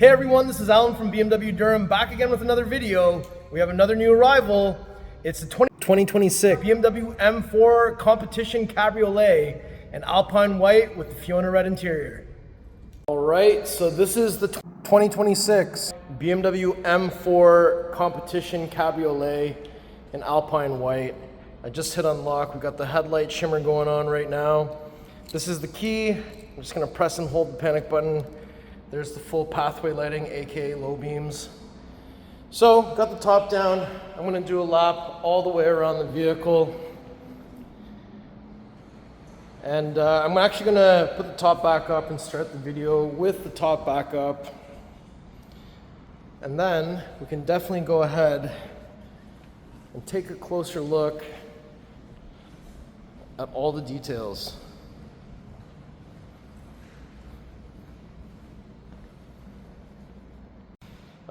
Hey everyone, this is Alan from BMW Durham, back again with another video. We have another new arrival. It's the 2026 BMW M4 Competition Cabriolet in Alpine White with the Fiona Red interior. Alright, so this is the 2026 BMW M4 Competition Cabriolet in Alpine White. I just hit unlock. We've got the headlight shimmer going on right now. This is the key. I'm just going to press and hold the panic button. There's the full pathway lighting, aka low beams. So, got the top down. I'm going to do a lap all the way around the vehicle. And I'm actually going to put the top back up and start the video with the top back up. And then we can definitely go ahead and take a closer look at all the details.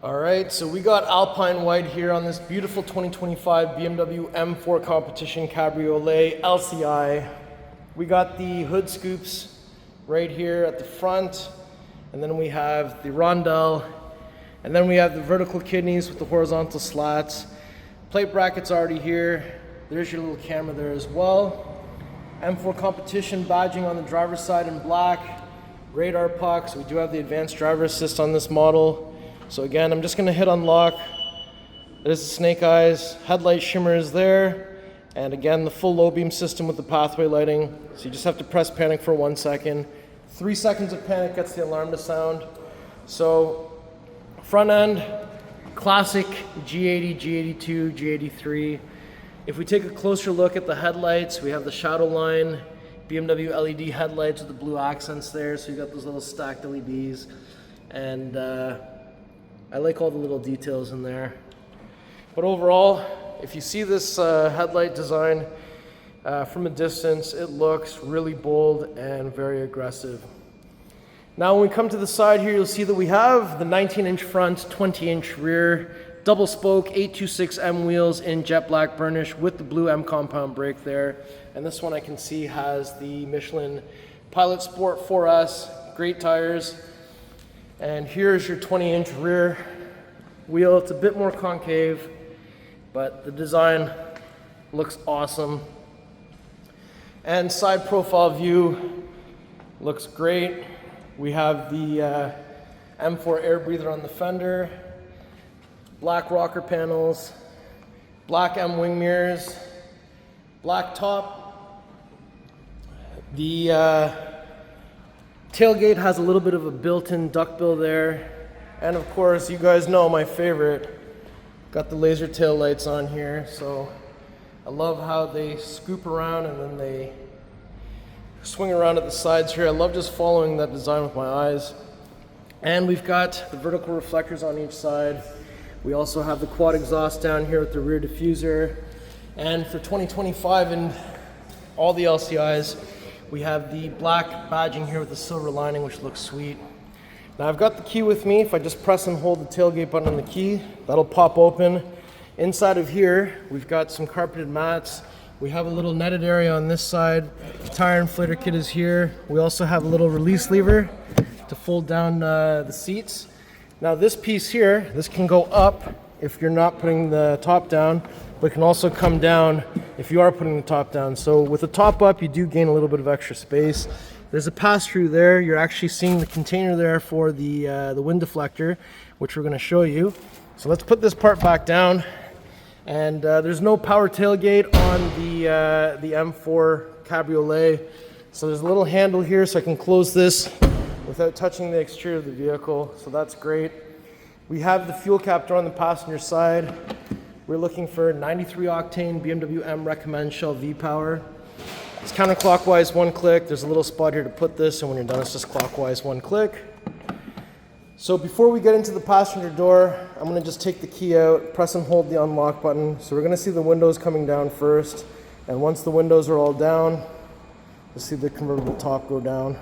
All right, so we got Alpine White here on this beautiful 2025 BMW M4 Competition Cabriolet LCI. We got the hood scoops right here at the front, and then we have the rondelle, and then we have the vertical kidneys with the horizontal slats. Plate brackets already here. There's your little camera there as well. M4 Competition badging on the driver's side in black. Radar pucks. We do have the advanced driver assist on this model. So again, I'm just going to hit unlock. There's the snake eyes, headlight shimmer is there, and again the full low beam system with the pathway lighting. So you just have to press panic for 1 second. 3 seconds of panic gets the alarm to sound. So front end, classic G80, G82, G83. If we take a closer look at the headlights, we have the Shadowline BMW LED headlights with the blue accents there. So you got those little stacked LEDs, and I like all the little details in there. But overall, if you see this headlight design from a distance, it looks really bold and very aggressive. Now when we come to the side here, you'll see that we have the 19-inch front, 20-inch rear, double spoke 826M wheels in jet black burnish with the blue M compound brake there. And this one I can see has the Michelin Pilot Sport 4S, great tires. And here's your 20-inch rear wheel. It's a bit more concave, but the design looks awesome. And side profile view looks great. We have the M4 air breather on the fender, black rocker panels, black M wing mirrors, black top. The tailgate has a little bit of a built-in duckbill there. And of course, you guys know my favorite, got the laser tail lights on here. So I love how they scoop around and then they swing around at the sides here. I love just following that design with my eyes. And we've got the vertical reflectors on each side. We also have the quad exhaust down here with the rear diffuser. And for 2025 and all the LCIs, we have the black badging here with the silver lining, which looks sweet. Now I've got the key with me. If I just press and hold the tailgate button on the key, that'll pop open. Inside of here, we've got some carpeted mats. We have a little netted area on this side. The tire inflator kit is here. We also have a little release lever to fold down the seats. Now this piece here, this can go up if you're not putting the top down, but it can also come down if you are putting the top down. So with the top up, you do gain a little bit of extra space. There's a pass-through there. You're actually seeing the container there for the wind deflector, which we're going to show you. So let's put this part back down. And there's no power tailgate on the M4 Cabriolet. So there's a little handle here so I can close this without touching the exterior of the vehicle. So that's great. We have the fuel cap door on the passenger side. We're looking for 93 octane BMW M Recommend Shell V-Power. It's counterclockwise 1 click. There's a little spot here to put this, and when you're done, it's just clockwise 1 click. So before we get into the passenger door, I'm going to just take the key out, press and hold the unlock button. So we're going to see the windows coming down first, and once the windows are all down, you'll see the convertible top go down.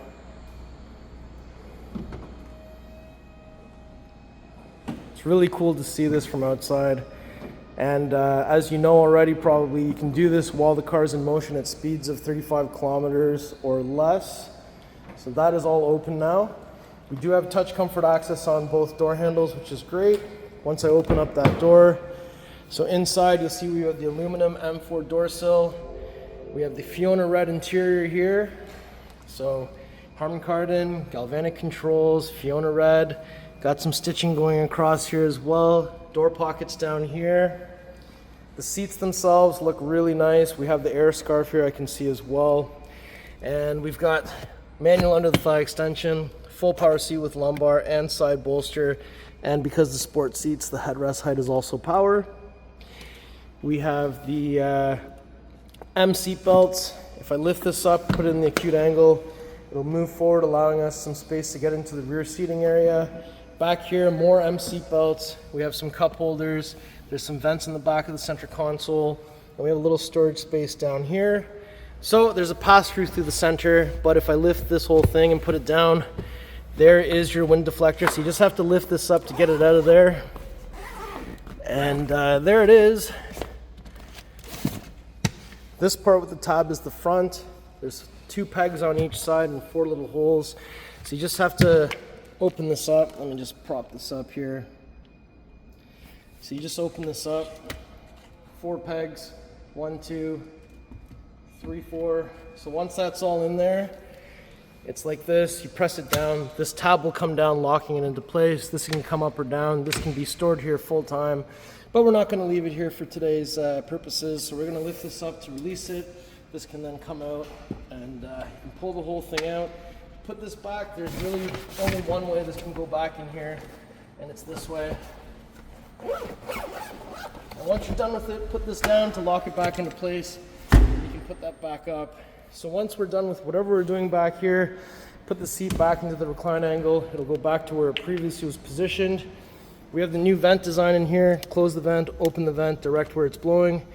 It's really cool to see this from outside. And as you know already, probably you can do this while the car's in motion at speeds of 35 kilometers or less. So that is all open now. We do have touch comfort access on both door handles, which is great. Once I open up that door, so inside you'll see we have the aluminum M4 door sill. We have the Fiona Red interior here. So Harman Kardon, galvanic controls, Fiona Red. Got some stitching going across here as well. Door pockets down here. The seats themselves look really nice. We have the air scarf here I can see as well. And we've got manual under the thigh extension, full power seat with lumbar and side bolster. And because the sport seats, the headrest height is also power. We have the M seat belts. If I lift this up, put it in the acute angle, it'll move forward, allowing us some space to get into the rear seating area. Back here, more M seat belts. We have some cup holders. There's some vents in the back of the center console. And we have a little storage space down here. So there's a pass-through through the center, but if I lift this whole thing and put it down, there is your wind deflector. So you just have to lift this up to get it out of there. And there it is. This part with the tab is the front. There's 2 pegs on each side and 4 little holes. So you just have to open this up. Let me just prop this up here. So you just open this up. 4 pegs, 1, 2, 3, 4. So once that's all in there, it's like this. You press it down. This tab will come down, locking it into place. This can come up or down. This can be stored here full time, but we're not going to leave it here for today's purposes. So we're going to lift this up to release it. This can then come out, and you can pull the whole thing out. Put this back. There's really only one way this can go back in here, and it's this way. And once you're done with it, put this down to lock it back into place. You can put that back up. So once we're done with whatever we're doing back here, put the seat back into the recline angle. It'll go back to where it previously was positioned. We have the new vent design in here. Close the vent, open the vent, direct where it's blowing.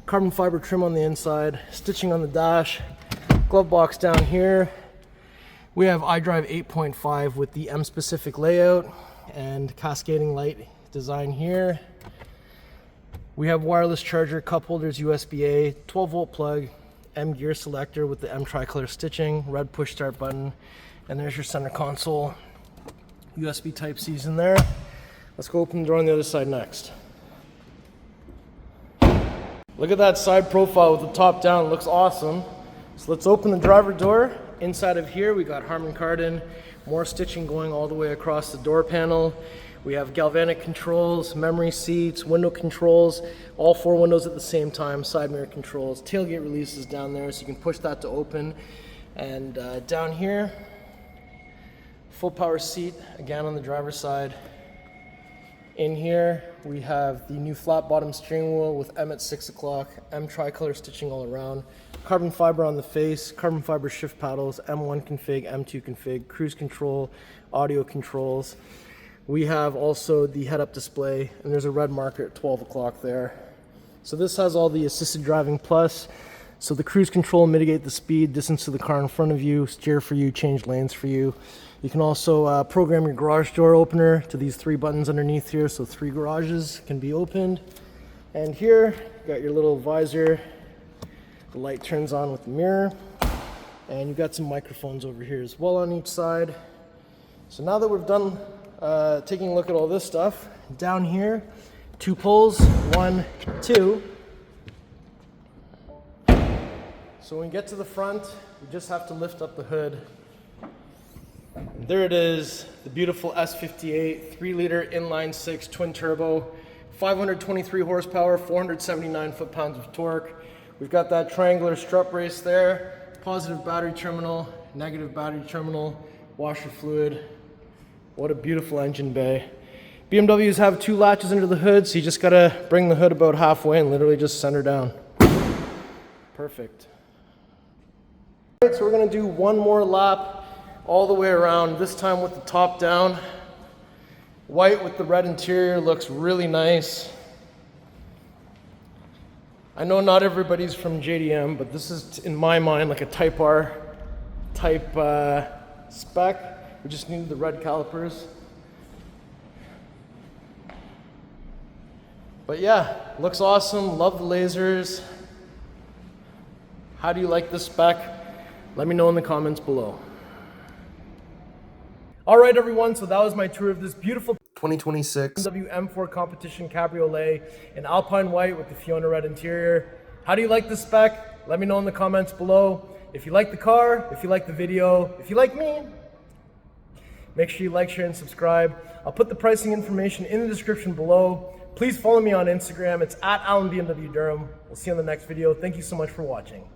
Carbon fiber trim on the inside, stitching on the dash, glove box down here. We have iDrive 8.5 with the M specific layout and cascading light design here. We have wireless charger, cup holders, USB-A, 12 volt plug, M gear selector with the M tricolor stitching, red push start button, and there's your center console. USB Type-C's in there. Let's go open the door on the other side next. Look at that side profile with the top down, it looks awesome. So let's open the driver door. Inside of here we got Harman Kardon, more stitching going all the way across the door panel. We have galvanic controls, memory seats, window controls, all 4 windows at the same time, side mirror controls, tailgate releases down there so you can push that to open. And down here, full power seat, again on the driver's side. In here, we have the new flat bottom steering wheel with M at 6 o'clock, M tricolor stitching all around, carbon fiber on the face, carbon fiber shift paddles, M1 config, M2 config, cruise control, audio controls. We have also the head-up display, and there's a red marker at 12 o'clock there. So this has all the assisted driving plus. So the cruise control, mitigate the speed, distance to the car in front of you, steer for you, change lanes for you. You can also program your garage door opener to these 3 buttons underneath here, so 3 garages can be opened. And here, you got your little visor. The light turns on with the mirror. And you've got some microphones over here as well on each side. So now that we've done taking a look at all this stuff, down here, 2 pulls, 1, 2. So when we get to the front, we just have to lift up the hood. And there it is, the beautiful S58 3-liter inline-6 twin turbo, 523 horsepower, 479 foot-pounds of torque. We've got that triangular strut brace there, positive battery terminal, negative battery terminal, washer fluid. What a beautiful engine bay. BMWs have 2 latches under the hood, so you just gotta bring the hood about halfway and literally just center down. Perfect. All right, so we're gonna do one more lap all the way around, this time with the top down. White with the red interior looks really nice. I know not everybody's from JDM, but this is, in my mind, like a Type R type spec. We just need the red calipers. But yeah, looks awesome, love the lasers. How do you like this spec? Let me know in the comments below. All right, everyone, so that was my tour of this beautiful 2026 BMW M4 Competition Cabriolet in Alpine White with the Fiona Red interior. How do you like the spec? Let me know in the comments below. If you like the car, if you like the video, if you like me, make sure you like, share, and subscribe. I'll put the pricing information in the description below. Please follow me on Instagram. It's at AlanBMW Durham. We'll see you on the next video. Thank you so much for watching.